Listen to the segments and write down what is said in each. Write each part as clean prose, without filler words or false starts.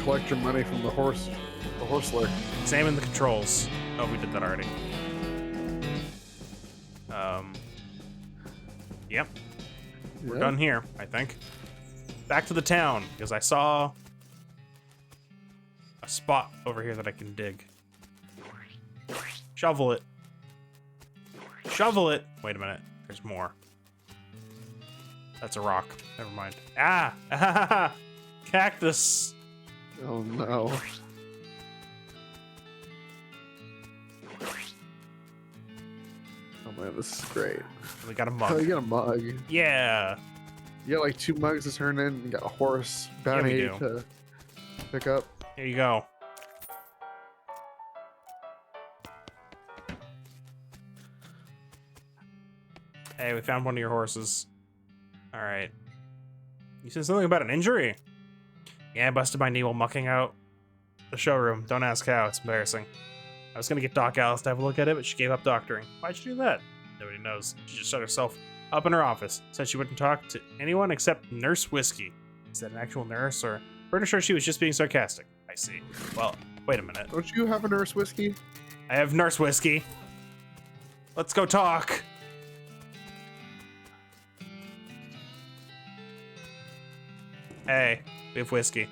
collect your money from the horseler. Examine the controls. Oh, we did that already. Yep. We're done here, I think. Back to the town, because I saw a spot over here that I can dig. Shovel it. Shovel it! Wait a minute. There's more. That's a rock. Never mind. Ah! Ah! Cactus! Oh no. Oh man, this is great. We got a Oh, mug. you got a mug. Yeah! You got like 2 mugs to turn in. You got a horse bounty Yeah, we do. to pick up. Here you go. Hey, we found one of your horses. Alright. You said something about an injury? Yeah, I busted my knee while mucking out the showroom. Don't ask how, it's embarrassing. I was gonna get Doc Alice to have a look at it, but she gave up doctoring. Why'd you do that? Nobody knows. She just shut herself up in her office. Said she wouldn't talk to anyone except Nurse Whiskey. Is that an actual nurse, or... Pretty sure she was just being sarcastic. I see. Well, wait a minute. Don't you have a Nurse Whiskey? I have Nurse Whiskey. Let's go talk. Hey, we have whiskey.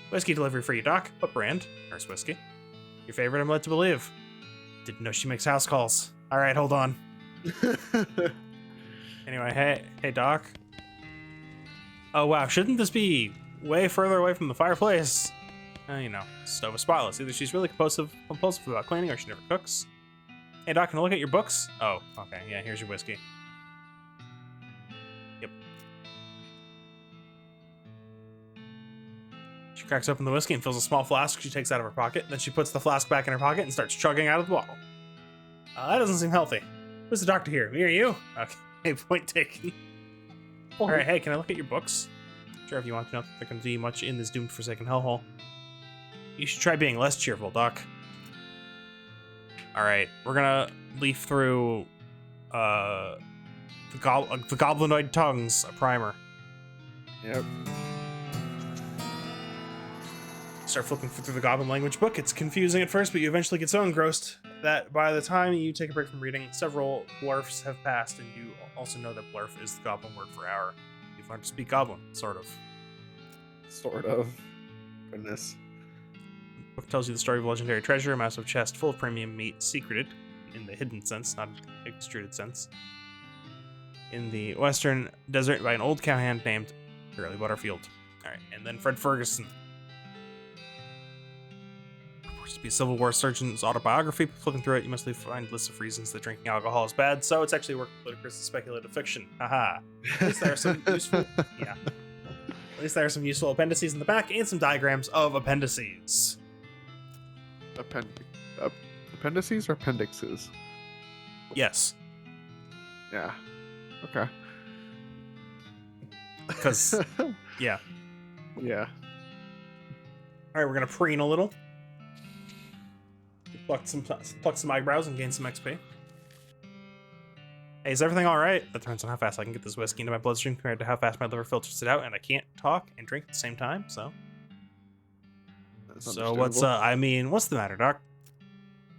Whiskey delivery for you, Doc. What brand? Nurse Whiskey. Your favorite, I'm led to believe. Didn't know she makes house calls. All right, hold on. Anyway, hey, Doc. Oh, wow, shouldn't this be way further away from the fireplace? You know, stove is spotless. Either she's really compulsive about cleaning or she never cooks. Hey, Doc, can I look at your books? Oh, okay, yeah, here's your whiskey. Yep. She cracks open the whiskey and fills a small flask she takes out of her pocket. Then she puts the flask back in her pocket and starts chugging out of the bottle. That doesn't seem healthy. Who's the doctor here? Me or you? Okay, point taken. Oh. Alright, hey, can I look at your books? Sure, if you want to know if there can be much in this doomed forsaken hellhole. You should try being less cheerful, Doc. Alright, we're gonna leaf through the Goblinoid Tongues, a primer. Yep. Start flipping through the Goblin language book. It's confusing at first, but you eventually get so engrossed that by the time you take a break from reading, several blurfs have passed, and you also know that blurf is the Goblin word for hour. You've learned to speak Goblin, sort of. Sort of. Goodness. The book tells you the story of a legendary treasure, a massive chest full of premium meat, secreted, in the hidden sense, not extruded sense, in the western desert by an old cowhand named Curly Butterfield. Alright, and then Fred Ferguson. Purports to be a Civil War surgeon's autobiography. Flipping through it, you must find lists of reasons that drinking alcohol is bad, so it's actually a work of ludicrous and speculative fiction. Haha. At least there are some useful... Yeah. At least there are some useful appendices in the back, and some diagrams of appendices. Appendices or appendixes? Yes. Yeah. Okay. Because, yeah. Yeah. Alright, we're gonna preen a little. Pluck some eyebrows and gain some XP. Hey, is everything alright? That depends on how fast I can get this whiskey into my bloodstream compared to how fast my liver filters it out, and I can't talk and drink at the same time, so... That's So what's the matter, Doc?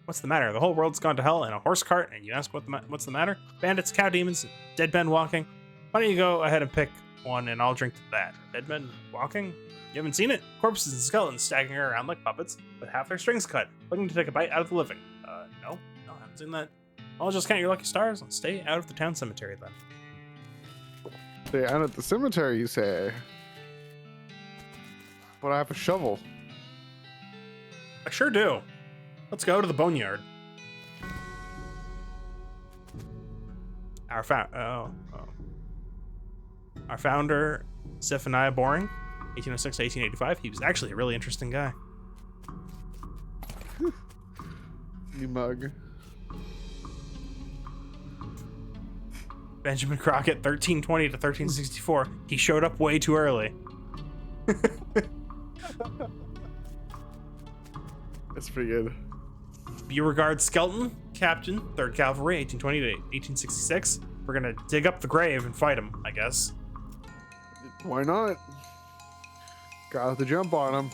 What's the matter? The whole world's gone to hell in a horse cart, and you ask what's the matter? Bandits, cow demons, dead men walking. Why don't you go ahead and pick one, and I'll drink to that. Dead men walking? You haven't seen it? Corpses and skeletons staggering around like puppets, with half their strings cut, looking to take a bite out of the living. No, I haven't seen that. I'll just count your lucky stars and stay out of the town cemetery then. Stay out at the cemetery, you say? But I have a shovel. I sure do. Let's go to the boneyard. Our founder, Zephaniah Boring, 1806 to 1885. He was actually a really interesting guy. You mug. Benjamin Crockett, 1320 to 1364. He showed up way too early. That's pretty good. Beauregard Skelton, Captain, 3rd Cavalry, 1820 to 1866. We're gonna dig up the grave and fight him, I guess. Why not? Got to jump on him.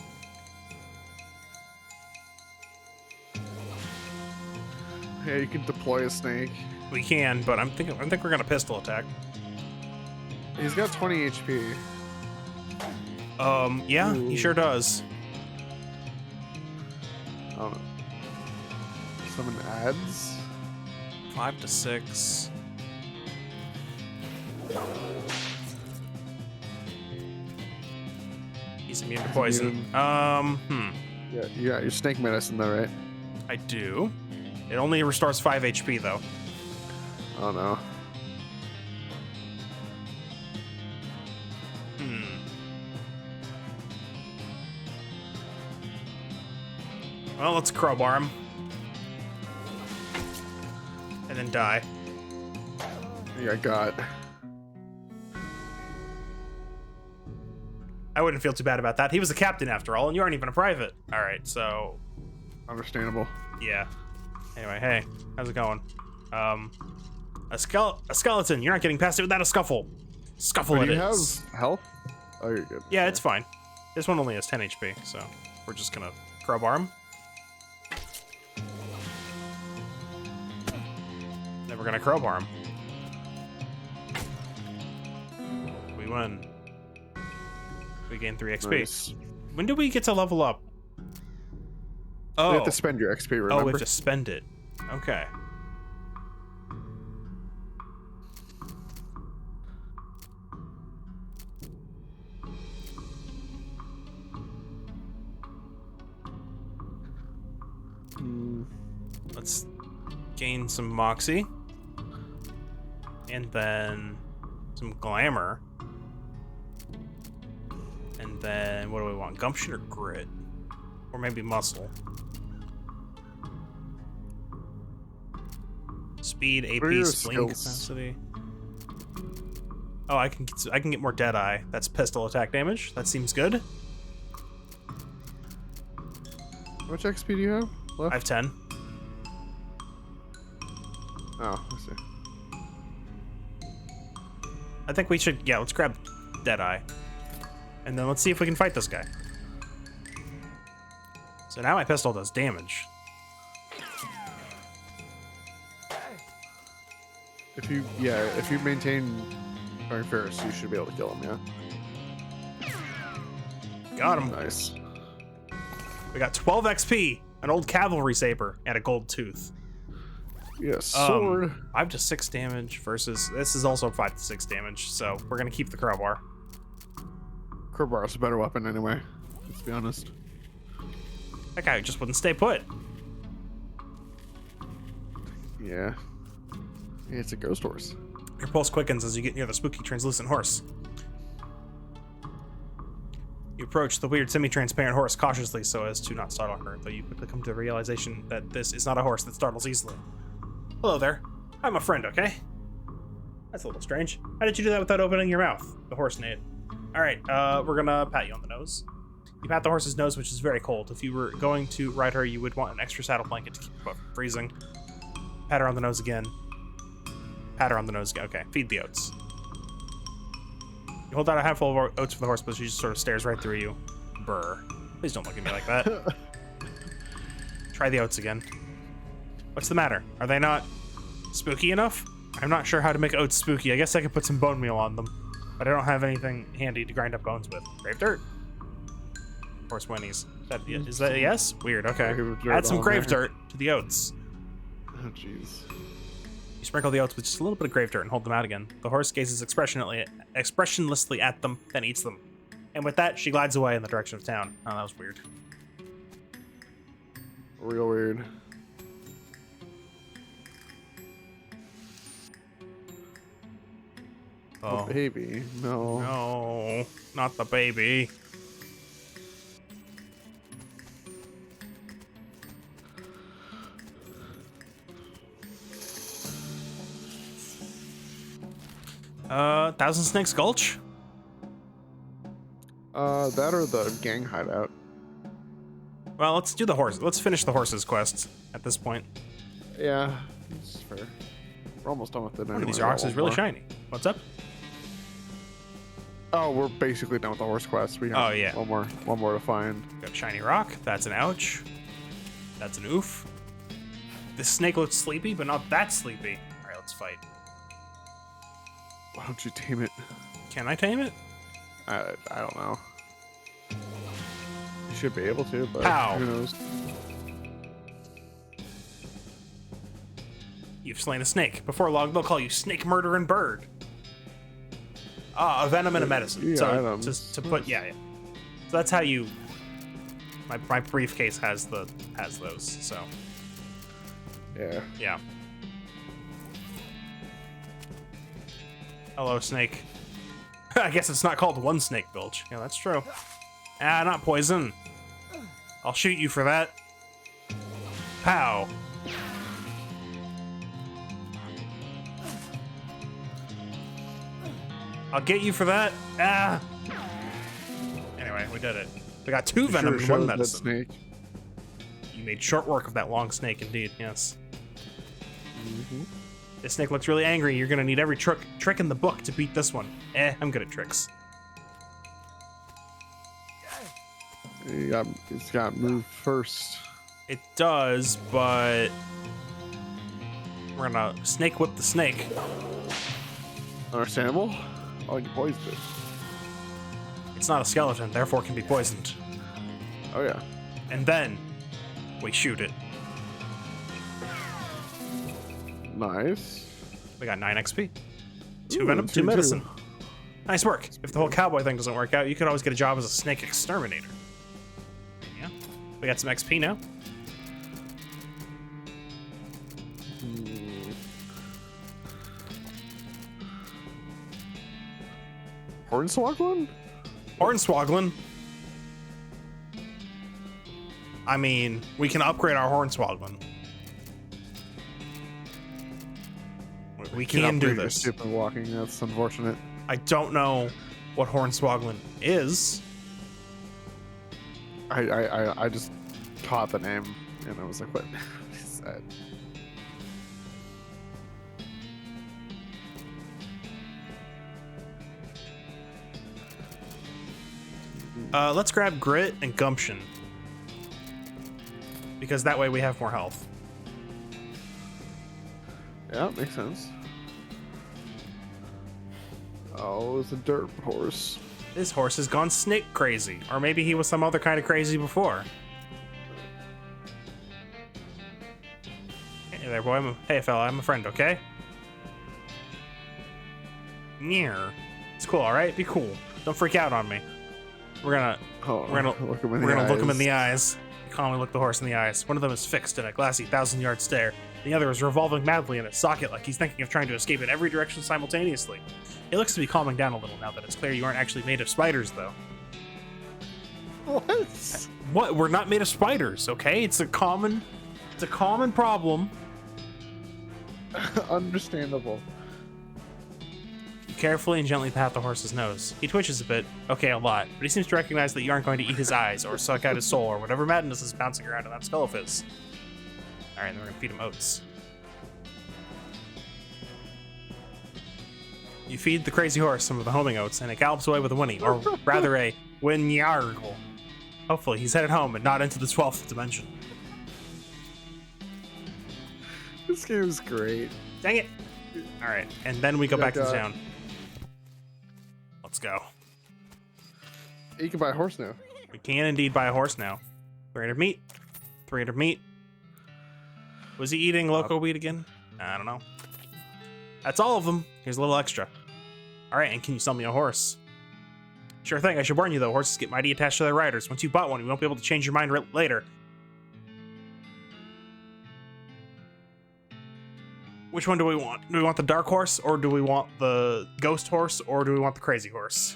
Yeah, you can deploy a snake. We can, but I think we're gonna pistol attack. He's got 20 HP. Yeah, Ooh. he sure does. I don't know. Summon ads. 5 to 6. He's immune to poison. Yeah, you got your snake medicine though, right? I do. It only restores 5 HP though. Oh no. Well, let's crowbar him. And then die. Yeah, I got. I wouldn't feel too bad about that. He was the captain after all, and you aren't even a private. Alright, so... Understandable. Yeah. Anyway, hey. How's it going? A skeleton. You're not getting past it without a scuffle. Scuffle Wait, it do you is. have health? Oh, you're good. Yeah, it's fine. This one only has 10 HP, so we're just gonna crowbar him. Then we're gonna crowbar him. We win. We gain 3 XP. Nice. When do we get to level up? You Oh. have to spend your XP, remember? Oh, we have to spend it. Okay. Let's gain some moxie. And then some glamour. And then what do we want? Gumption or grit? Or maybe muscle. Speed, What are AP, your spleen skills? capacity. Oh, I can get more Deadeye. That's pistol attack damage. That seems good. How much XP do you have left? I have 10. Oh, I see. I think we should, yeah, let's grab Deadeye. And then let's see if we can fight this guy. So now my pistol does damage. If you maintain going first, you should be able to kill him, yeah? Got him. Nice. We got 12 XP, an old cavalry saber, and a gold tooth. Yeah, sword. 5 to 6 damage versus, this is also 5 to 6 damage, so we're gonna keep the crowbar. Crowbar is a better weapon anyway, let's be honest. That guy just wouldn't stay put. Yeah. Yeah, it's a ghost horse. Your pulse quickens as you get near the spooky translucent horse. You approach the weird semi-transparent horse cautiously so as to not startle her, though you quickly come to the realization that this is not a horse that startles easily. Hello there. I'm a friend, okay? That's a little strange. How did you do that without opening your mouth? The horse neighed. Alright, we're gonna pat you on the nose. You pat the horse's nose, which is very cold. If you were going to ride her, you would want an extra saddle blanket to keep her from freezing. Pat her on the nose again. Pat her on the nose again. Okay, feed the oats. You hold out a handful of oats for the horse, but she just sort of stares right through you. Brr. Please don't look at me like that. Try the oats again. What's the matter? Are they not spooky enough? I'm not sure how to make oats spooky. I guess I could put some bone meal on them, but I don't have anything handy to grind up bones with. Grave dirt? Horse whinnies. Is that a yes? Weird, okay. Add some grave dirt to the oats. Oh, jeez. You sprinkle the oats with just a little bit of grave dirt and hold them out again. The horse gazes expressionlessly at them, then eats them. And with that, she glides away in the direction of town. Oh, that was weird. Real weird. Oh, Baby, no. no, not the baby. Thousand Snakes Gulch? That or the gang hideout. Well, let's do the horse. Let's finish the horse's quest at this point. Yeah, that's fair. We're almost done with it anyway. One of these rocks is really more. shiny. What's up? Oh, we're basically done with the horse quest. We have Oh, yeah. one more to find. We have shiny rock. That's an ouch. That's an oof. the snake looks sleepy, but not that sleepy. All right, let's fight. Why don't you tame it? Can I tame it? I don't know. You should be able to, but How? who knows? You've slain a snake. Before long, they'll call you Snake Murdering Bird. A venom and a medicine. Yeah, So items. to put, yeah. So that's how you. My briefcase has those. So Yeah. yeah. Hello, snake. I guess it's not called one snake bilge. Yeah, that's true. Ah, not poison. I'll shoot you for that. Pow. I'll get you for that. Ah. Anyway, we did it. We got 2 venom and 1 that medicine. snake. You made short work of that long snake, indeed. Yes. Mm-hmm. This snake looks really angry. You're gonna need every trick in the book to beat this one. I'm good at tricks. It's got moved first. It does, but we're gonna snake whip the snake. Understandable? I like poisoned it. It's not a skeleton, therefore can be poisoned. Oh yeah. And then we shoot it. Nice. We got 9 XP. 2 Ooh, venom, 2 2. medicine. Nice work. If the whole cowboy thing doesn't work out, you could always get a job as a snake exterminator. Yeah. We got some XP now. Hornswoggle? Hornswoggling. I mean, we can upgrade our Hornswoggling. We can do this. Stupid walking. That's unfortunate. I don't know what Hornswoggling is. I just caught the name and I was like, what is that? Let's grab Grit and Gumption. Because that way we have more health. Yeah, makes sense. Oh, it's a dirt horse. This horse has gone snake crazy. Or maybe he was some other kind of crazy before. Hey there, boy. Hey, fella, I'm a friend, okay? Near. It's cool, alright? Be cool. Don't freak out on me. We're gonna look him in the eyes. Calmly look the horse in the eyes. One of them is fixed in a glassy 1,000-yard stare. The other is revolving madly in its socket like he's thinking of trying to escape in every direction simultaneously. It looks to be calming down a little now that it's clear you aren't actually made of spiders, though. What? What? We're not made of spiders, okay? It's a common problem. Understandable. You carefully and gently pat the horse's nose. He twitches a bit, okay, a lot, but he seems to recognize that you aren't going to eat his eyes or suck out his soul or whatever madness is bouncing around in that skull of his. Alright, then we're gonna feed him oats. You feed the crazy horse some of the homing oats, and it gallops away with a whinny, or rather a whinnyargle. Hopefully, he's headed home and not into the 12th dimension. This game is great. Dang it! Alright, and then we go back to the God. town. Let's go. You can buy a horse now. We can indeed buy a horse now. 300 meat. 300 meat. Was he eating loco weed again? I don't know. That's all of them. Here's a little extra. Alright, and can you sell me a horse? Sure thing. I should warn you though, horses get mighty attached to their riders. Once you bought one, you won't be able to change your mind later. Which one do we want? Do we want the dark horse, or do we want the ghost horse, or do we want the crazy horse?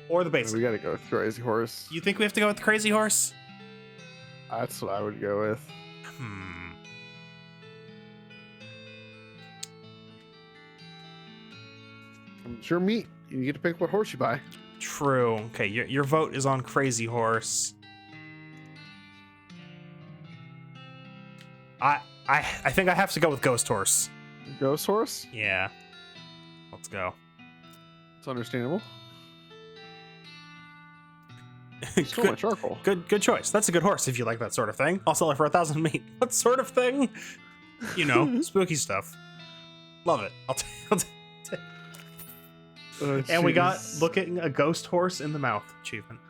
Or the basic? We gotta go with crazy horse. You think we have to go with the crazy horse? That's what I would go with. It's your meat. You get to pick what horse you buy. True. Okay, your vote is on crazy horse. I think I have to go with ghost horse. Ghost horse? Yeah. Let's go. It's understandable. So much charcoal. Good choice. That's a good horse if you like that sort of thing. I'll sell it for 1,000 meat. What sort of thing? You know, spooky stuff. Love it. I'll take. And we got looking a ghost horse in the mouth achievement.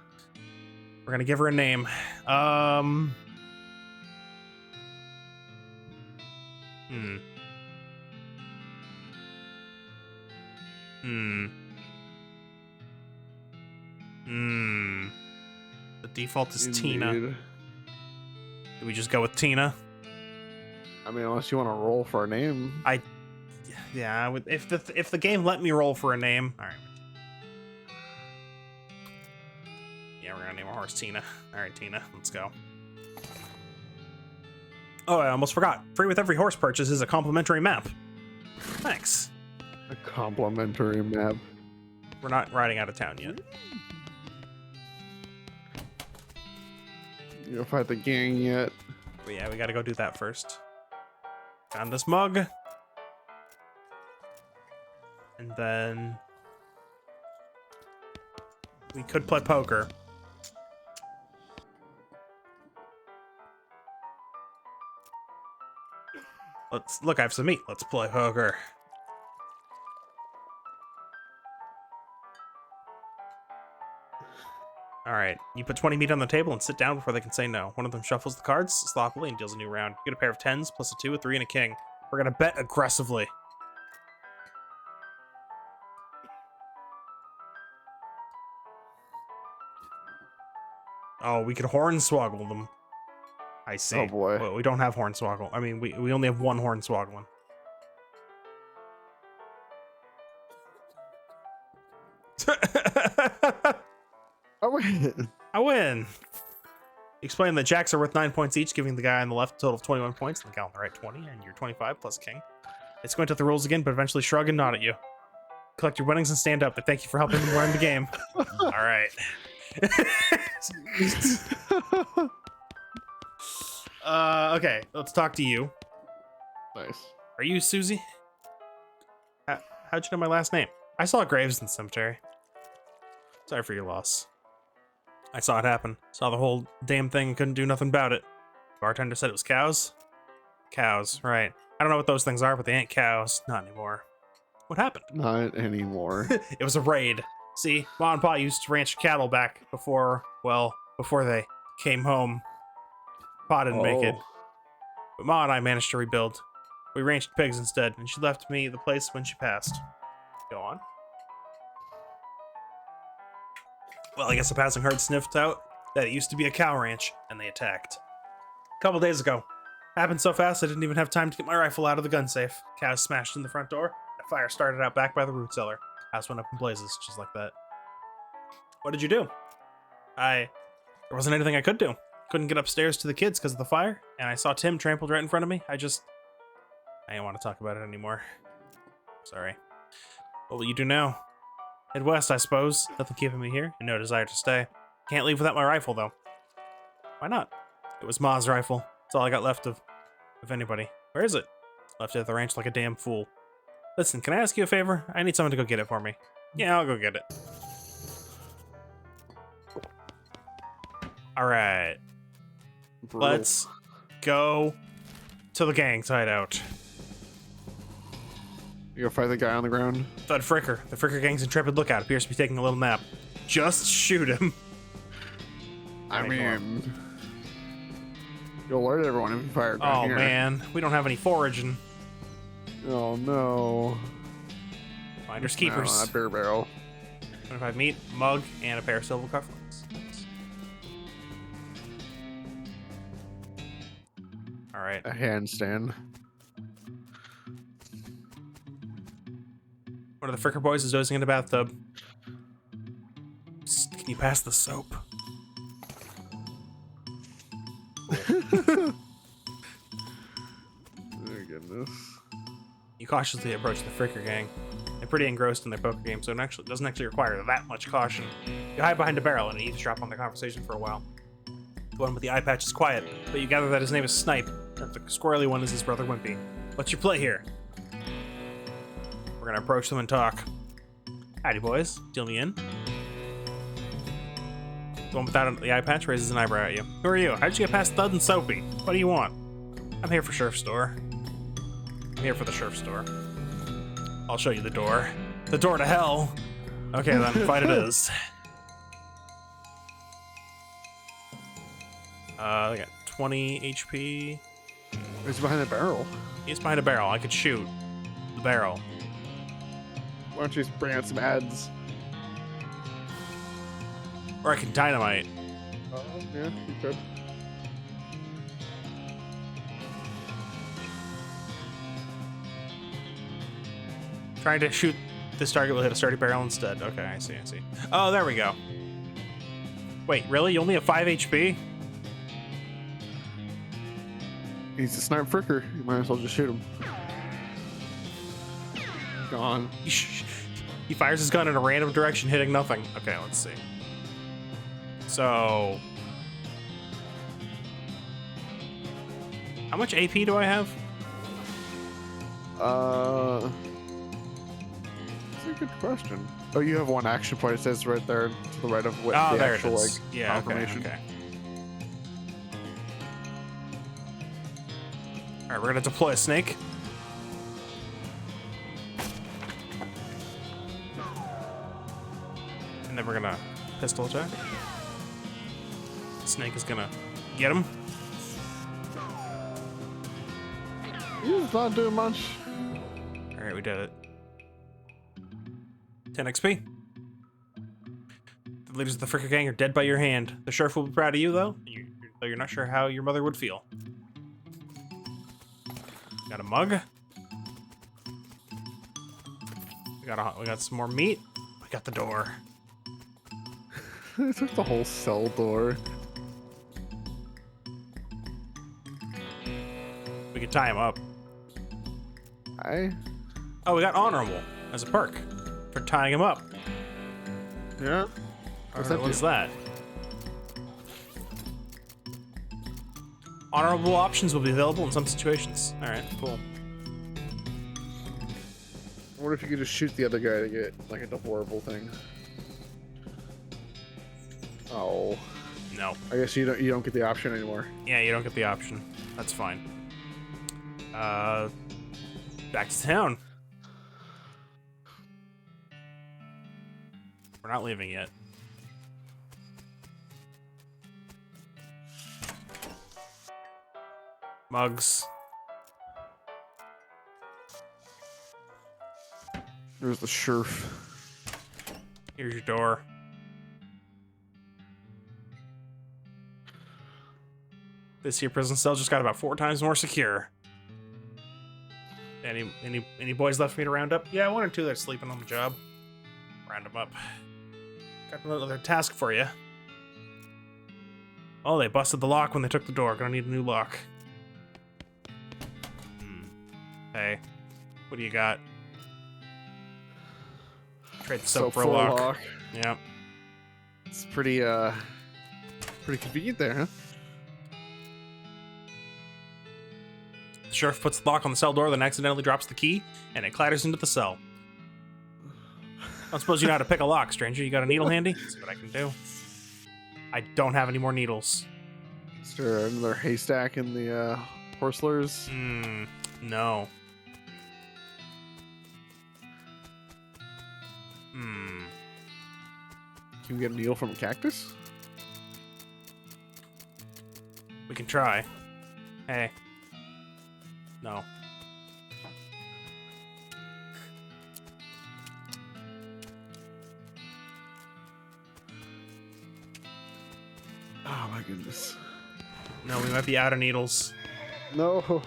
We're gonna give her a name. The default is Indeed. Tina. Do we just go with Tina? I mean, unless you want to roll for a name. Yeah, if the game let me roll for a name. All right. Yeah, we're gonna name our horse Tina. All right, Tina, let's go. Oh, I almost forgot. Free with every horse purchase is a complimentary map. Thanks. A complimentary map. We're not riding out of town yet. You don't fight the gang yet. But yeah, we gotta go do that first. Found this mug. And then we could play poker. Look, I have some meat. Let's play poker. All right, you put 20 meat on the table and sit down before they can say no. One of them shuffles the cards sloppily and deals a new round. You get a pair of 10s plus a 2, a 3, and a king. We're gonna bet aggressively. Oh, we could hornswoggle them. I see. Oh boy. Well, we don't have hornswoggle. I mean, we only have one hornswoggling. I win. I win. Explain that jacks are worth 9 points each, giving the guy on the left a total of 21 points, and the guy on the right 20, and you're 25 plus king. They squint at the rules again, but eventually shrug and nod at you. Collect your winnings and stand up. They thank you for helping them learn the game. All right. Okay, let's talk to you. Nice. Are you Susie? How'd you know my last name? I saw graves in the cemetery. Sorry for your loss. I saw it happen. Saw the whole damn thing and couldn't do nothing about it. Bartender said it was cows? Cows, right. I don't know what those things are, but they ain't cows. Not anymore. What happened? Not anymore. It was a raid. See, Ma and Pa used to ranch cattle back before they came home. Pa didn't make it. But Ma and I managed to rebuild. We ranched pigs instead, and she left me the place when she passed. Go on. Well, I guess the passing herd sniffed out that it used to be a cow ranch, and they attacked. A couple days ago. Happened so fast I didn't even have time to get my rifle out of the gun safe. Cows smashed in the front door, and a fire started out back by the root cellar. House went up in blazes, just like that. What did you do? There wasn't anything I could do. Couldn't get upstairs to the kids because of the fire, and I saw Tim trampled right in front of me. I didn't want to talk about it anymore. Sorry. What will you do now? Head west, I suppose. Nothing keeping me here, and no desire to stay. Can't leave without my rifle, though. Why not? It was Ma's rifle. That's all I got left of anybody. Where is it? Left it at the ranch like a damn fool. Listen, can I ask you a favor? I need someone to go get it for me. Yeah, I'll go get it. Alright. Let's go to the gang's hideout. You go fight the guy on the ground? Thud Fricker. The Fricker gang's intrepid lookout appears to be taking a little nap. Just shoot him. I mean, you'll alert everyone if you fire down Oh here. man, we don't have any foraging. Oh no. Finders keepers. That beer barrel. 25 meat, mug, and a pair of silver cufflinks. Alright. A handstand. One of the Fricker boys is dozing in a bathtub. Psst, can you pass the soap? Oh goodness. You cautiously approach the Fricker gang. They're pretty engrossed in their poker game, so it doesn't actually require that much caution. You hide behind a barrel and eavesdrop on their conversation for a while. The one with the eye patch is quiet, but you gather that his name is Snipe, and the squirrely one is his brother Wimpy. What's your play here? We're gonna approach them and talk. Howdy, boys. Deal me in. The one without the eye patch raises an eyebrow at you. Who are you? How'd you get past Thud and Soapy? What do you want? I'm here for Sheriff's store. I'm here for the sheriff's door. I'll show you the door. The door to hell. Okay, then, fight it is. I got 20 HP. He's behind the barrel. He's behind a barrel. I could shoot the barrel. Why don't you just bring out some ads? Or I can dynamite. Yeah, you could. Trying to shoot this target will hit a sturdy barrel instead. Okay, I see. Oh, there we go. Wait, really? You only have 5 HP? He's a sniper fricker. You might as well just shoot him. Gone. He fires his gun in a random direction, hitting nothing. Okay, let's see. So... how much AP do I have? That's a good question. Oh, you have 1 action point. It says right there to the right of what the there actual it is. like Yeah, confirmation. okay. All right, we're gonna deploy a snake. And then we're gonna pistol attack. Snake is gonna get him. He's not doing much. All right, we did it. 10 XP. The leaders of the Fricker Gang are dead by your hand. The sheriff will be proud of you, though you're not sure how your mother would feel. Got a mug. We got some more meat. We got the door. It's like the whole cell door. We can tie him up. Oh, we got honorable as a perk for tying him up. Yeah. What's that? Honorable options will be available in some situations. All right, cool. What if you could just shoot the other guy to get like a horrible thing? Oh. No. I guess you don't get the option anymore. Yeah, you don't get the option. That's fine. Back to town. We're not leaving yet. Mugs. There's the sheriff. Here's your door. This here prison cell just got about 4 times more secure. Any boys left for me to round up? Yeah, 1 or 2 that's sleeping on the job. Round them up. Got another task for you. Oh, they busted the lock when they took the door. Gonna need a new lock. Hey, what do you got? Trade the soap for a lock. Yep. It's pretty convenient there, huh? The sheriff puts the lock on the cell door, then accidentally drops the key, and it clatters into the cell. I don't suppose you know how to pick a lock, stranger. You got a needle handy? Let's see what I can do. I don't have any more needles. Is there another haystack in the horslers? No. Can we get a needle from a cactus? We can try. Hey. No. Oh my goodness. No, we might be out of needles. No.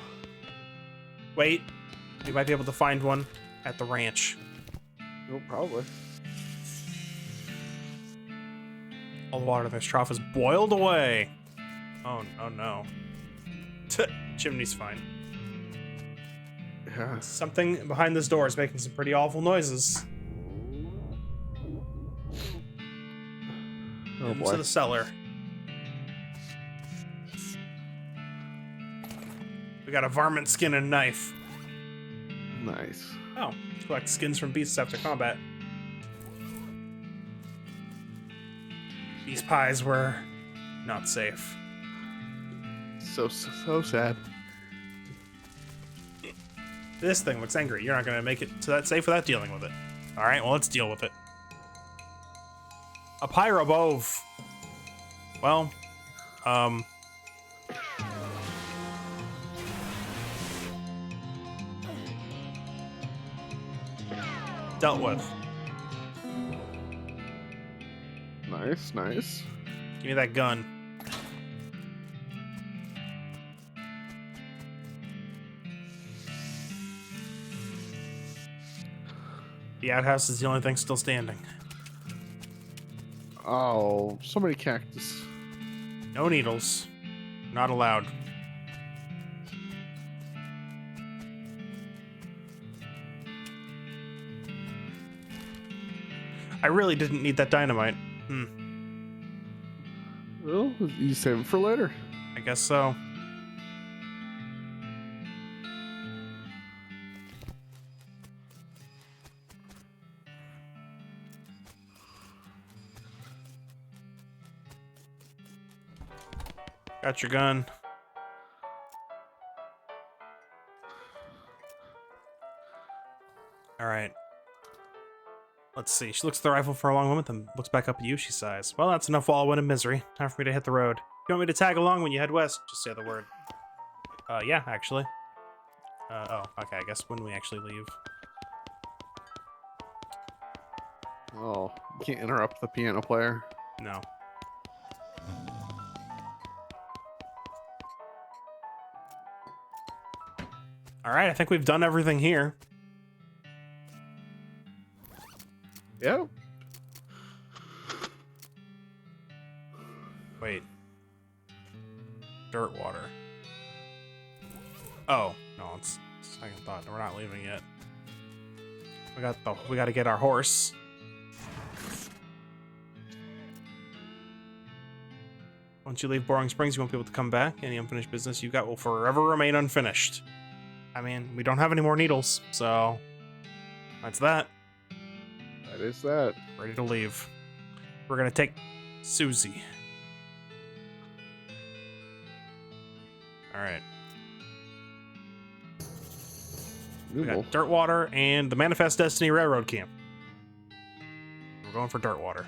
Wait. We might be able to find one at the ranch. No, probably. All the water in this trough is boiled away. Oh no. Chimney's fine. Yeah. Something behind this door is making some pretty awful noises. Oh Into boy. the cellar. We got a varmint skin and knife. Nice. Oh, collect skins from beasts after combat. These pies were not safe. So sad. This thing looks angry. You're not gonna make it to that safe without dealing with it. All right, well, let's deal with it. A pyrobove. Well, dealt with. Nice, nice. Give me that gun. The outhouse is the only thing still standing. Oh, so many cactus. No needles. Not allowed. I really didn't need that dynamite. Well, you save it for later. I guess so. Got your gun. All right. Let's see. She looks at the rifle for a long moment, then looks back up at you. She sighs. Well, that's enough while I win in misery. Time for me to hit the road. If you want me to tag along when you head west, just say the word. Yeah, actually. Oh, okay. I guess when we actually leave. Oh, you can't interrupt the piano player. No. All right. I think we've done everything here. Yep. Wait. Dirt water. Oh, no, it's second thought. We're not leaving yet. We got to get our horse. Once you leave Boring Springs, you won't be able to come back. Any unfinished business you got will forever remain unfinished. I mean, we don't have any more needles, so that's that. That is that. Ready to leave. We're gonna take Susie. All right. We Noodle. got Dirtwater and the Manifest Destiny Railroad Camp. We're going for Dirtwater.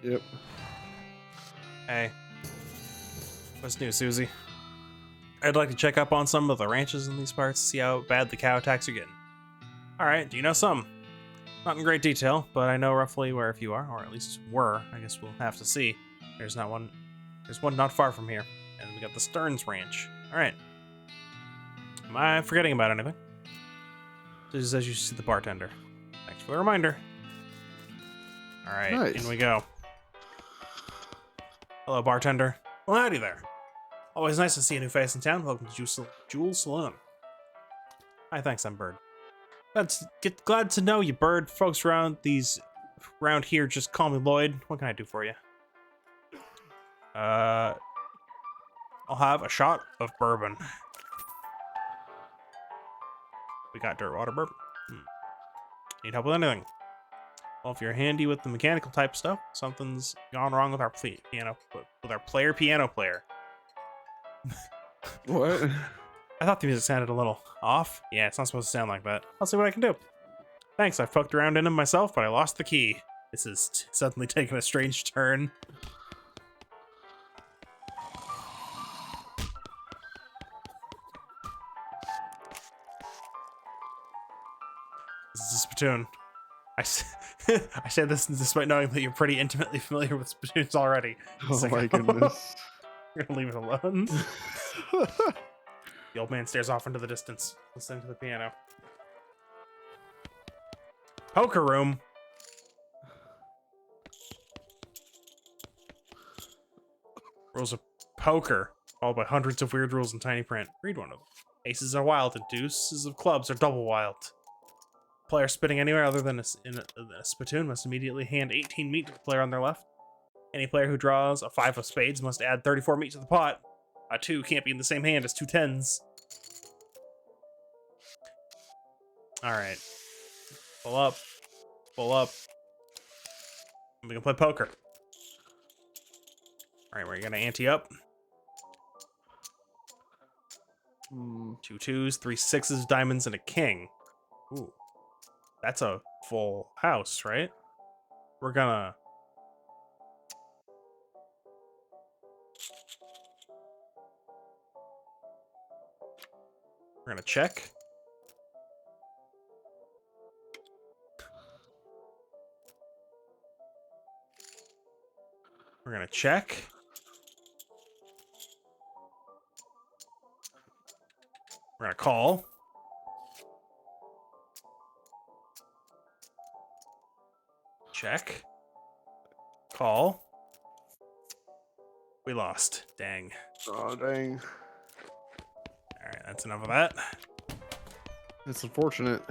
Yep. Hey. What's new, Susie? I'd like to check up on some of the ranches in these parts, see how bad the cow attacks are getting. Alright, do you know some? Not in great detail, but I know roughly where a few are, or at least were. I guess we'll have to see. There's one not far from here. And we got the Stearns Ranch. Alright. Am I forgetting about anything? This is as you see the bartender. Thanks for the reminder. Alright, Nice. in we go. Hello, bartender. Well, howdy there. Always nice to see a new face in town. Welcome to Jewel Saloon. Hi, thanks, I'm Bird. Glad to know you, Bird. Folks around here just call me Lloyd. What can I do for you? I'll have a shot of bourbon. We got Dirtwater bourbon. Need help with anything? Well, if you're handy with the mechanical type stuff, something's gone wrong with our player piano player. What? I thought the music sounded a little off. Yeah, it's not supposed to sound like that. I'll see what I can do. Thanks, I poked around in them myself, but I lost the key. This is suddenly taking a strange turn. This is a spittoon. I say this despite knowing that you're pretty intimately familiar with spittoons already. Oh my goodness. You're gonna leave it alone? The old man stares off into the distance, listening to the piano. Poker room. Rules of poker, followed by hundreds of weird rules in tiny print. Read one of them. Aces are wild, and deuces of clubs are double wild. Player spitting anywhere other than a spittoon must immediately hand 18 meat to the player on their left. Any player who draws a 5 of spades must add 34 meat to the pot. A 2 can't be in the same hand as 2 tens. Alright. Pull up. Pull up. We can play poker. Alright, we're gonna ante up. Hmm. 2 2s, 3 6s, diamonds, and a king. Ooh. That's a full house, right? We're gonna... We're gonna check. We're gonna check. We're gonna call. Check. Call. We lost. Dang. Oh, dang. Alright, that's enough of that. It's unfortunate.